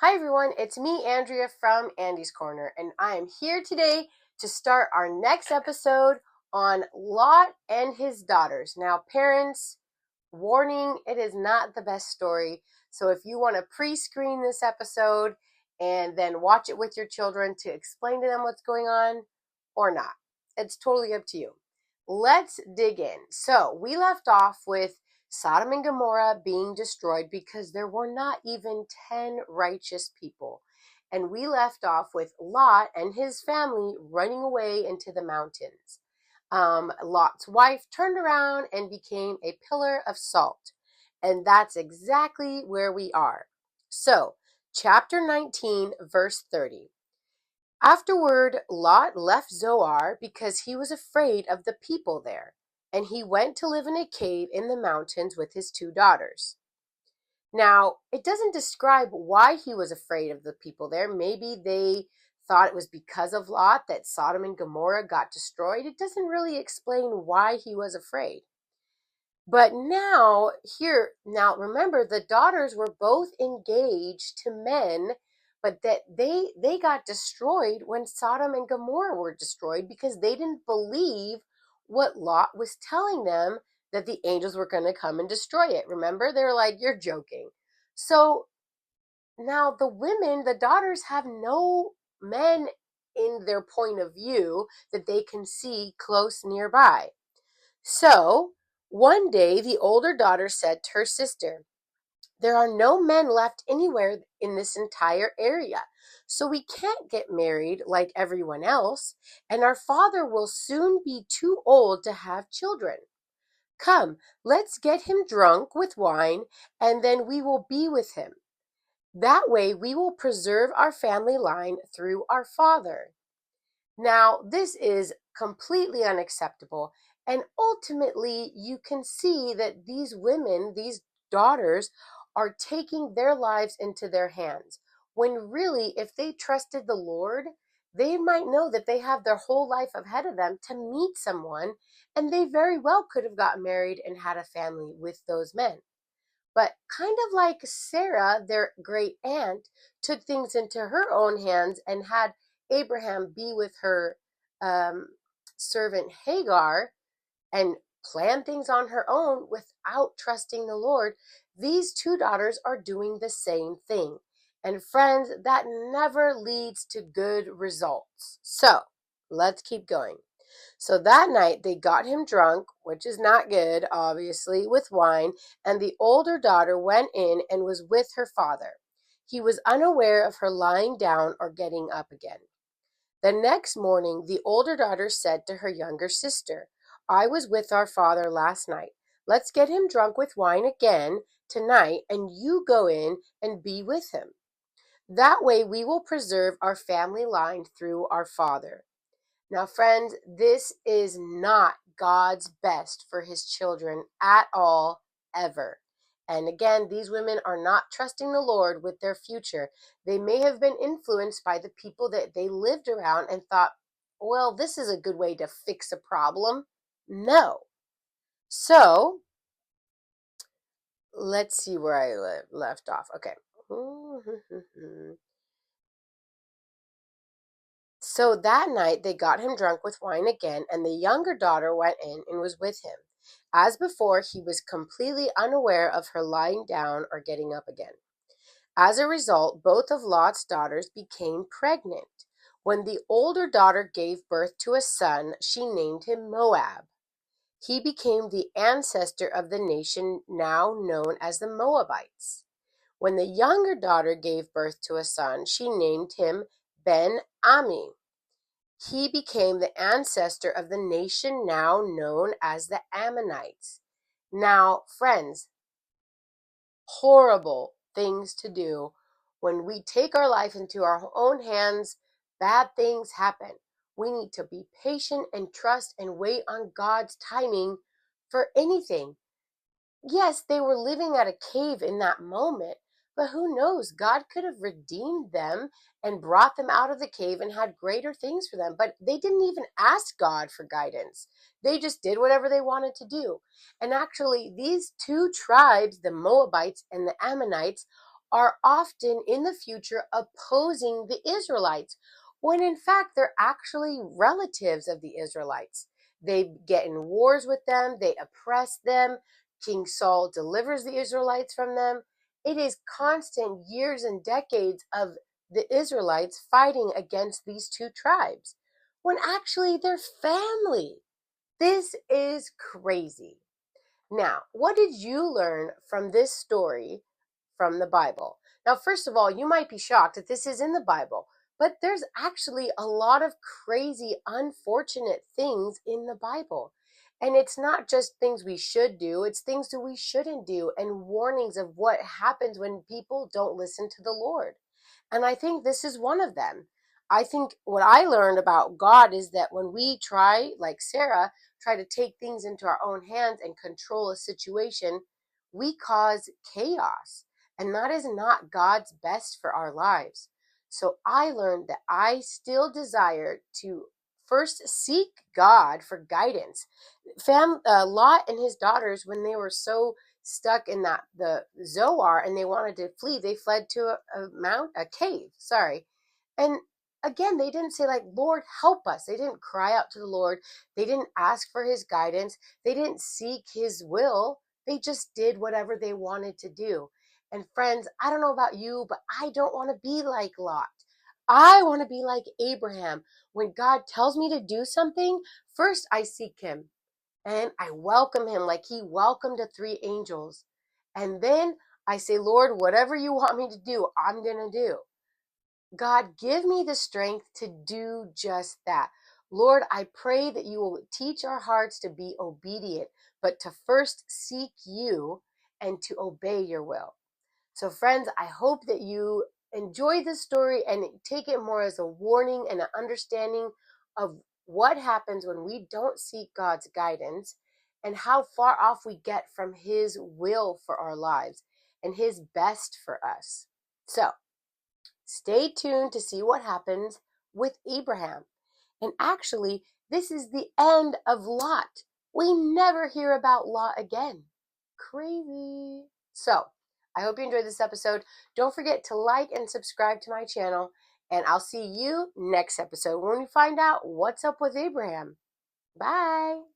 Hi everyone, it's me, Andrea from Andy's Corner, and I am here today to start our next episode on Lot and his daughters. Now, parents, warning, it is not the best story. So if you want to pre-screen this episode and then watch it with your children to explain to them what's going on or not, it's totally up to you. Let's dig in. So we left off with Sodom and Gomorrah being destroyed because there were not even 10 righteous people. And we left off with Lot and his family running away into the mountains. Lot's wife turned around and became a pillar of salt. And that's exactly where we are. So, chapter 19, verse 30. Afterward, Lot left Zoar because he was afraid of the people there, and he went to live in a cave in the mountains with his two daughters. Now, it doesn't describe why he was afraid of the people there. Maybe they thought it was because of Lot that Sodom and Gomorrah got destroyed. It doesn't really explain why he was afraid. But now, remember, the daughters were both engaged to men, but that they got destroyed when Sodom and Gomorrah were destroyed because they didn't believe what Lot was telling them, that the angels were going to come and destroy it. Remember, they were like, you're joking. So now the women, the daughters, have no men in their point of view that they can see close nearby. So one day the older daughter said to her sister, "There are no men left anywhere in this entire area, so we can't get married like everyone else, and our father will soon be too old to have children. Come, let's get him drunk with wine, and then we will be with him. That way we will preserve our family line through our father." Now, this is completely unacceptable, and ultimately you can see that these women, these daughters, are taking their lives into their hands, when really, if they trusted the Lord, they might know that they have their whole life ahead of them to meet someone, and they very well could have gotten married and had a family with those men. But kind of like Sarah, their great aunt, took things into her own hands and had Abraham be with her um, servant Hagar and plan things on her own without trusting the Lord, these two daughters are doing the same thing. And friends, that never leads to good results. So let's keep going. So that night they got him drunk, which is not good, obviously, with wine, and the older daughter went in and was with her father. He was unaware of her lying down or getting up again. The next morning the older daughter said to her younger sister, "I was with our father last night. Let's get him drunk with wine again tonight, and you go in and be with him. That way we will preserve our family line through our father." Now, friends, this is not God's best for his children at all, ever. And again, these women are not trusting the Lord with their future. They may have been influenced by the people that they lived around and thought, well, this is a good way to fix a problem. No. So, let's see where I left off. Okay. So that night they got him drunk with wine again, and the younger daughter went in and was with him. As before, he was completely unaware of her lying down or getting up again. As a result, both of Lot's daughters became pregnant. When the older daughter gave birth to a son, she named him Moab. He became the ancestor of the nation now known as the Moabites. When the younger daughter gave birth to a son, she named him Ben-Ami. He became the ancestor of the nation now known as the Ammonites. Now, friends, horrible things to do. When we take our life into our own hands, bad things happen. We need to be patient and trust and wait on God's timing for anything. Yes, they were living at a cave in that moment, but who knows? God could have redeemed them and brought them out of the cave and had greater things for them. But they didn't even ask God for guidance. They just did whatever they wanted to do. And actually, these two tribes, the Moabites and the Ammonites, are often in the future opposing the Israelites, when in fact they're actually relatives of the Israelites. They get in wars with them, they oppress them. King Saul delivers the Israelites from them. It is constant years and decades of the Israelites fighting against these two tribes, when actually they're family. This is crazy. Now, what did you learn from this story from the Bible? Now, first of all, you might be shocked that this is in the Bible, but there's actually a lot of crazy, unfortunate things in the Bible. And it's not just things we should do, it's things that we shouldn't do, and warnings of what happens when people don't listen to the Lord. And I think this is one of them. I think what I learned about God is that when we try, like Sarah, try to take things into our own hands and control a situation, we cause chaos. And that is not God's best for our lives. So I learned that I still desire to first seek God for guidance. Lot and his daughters, when they were so stuck in the Zoar and they wanted to flee, they fled to a cave. Sorry, and again, they didn't say like, Lord, help us. They didn't cry out to the Lord. They didn't ask for his guidance. They didn't seek his will. They just did whatever they wanted to do. And friends, I don't know about you, but I don't want to be like Lot. I want to be like Abraham. When God tells me to do something, first I seek him and I welcome him like he welcomed the three angels. And then I say, Lord, whatever you want me to do, I'm going to do. God, give me the strength to do just that. Lord, I pray that you will teach our hearts to be obedient, but to first seek you and to obey your will. So friends, I hope that you enjoy this story and take it more as a warning and an understanding of what happens when we don't seek God's guidance and how far off we get from his will for our lives and his best for us. So, stay tuned to see what happens with Abraham. And actually, this is the end of Lot. We never hear about Lot again. Crazy. So, I hope you enjoyed this episode. Don't forget to like and subscribe to my channel. And I'll see you next episode when we find out what's up with Abraham. Bye.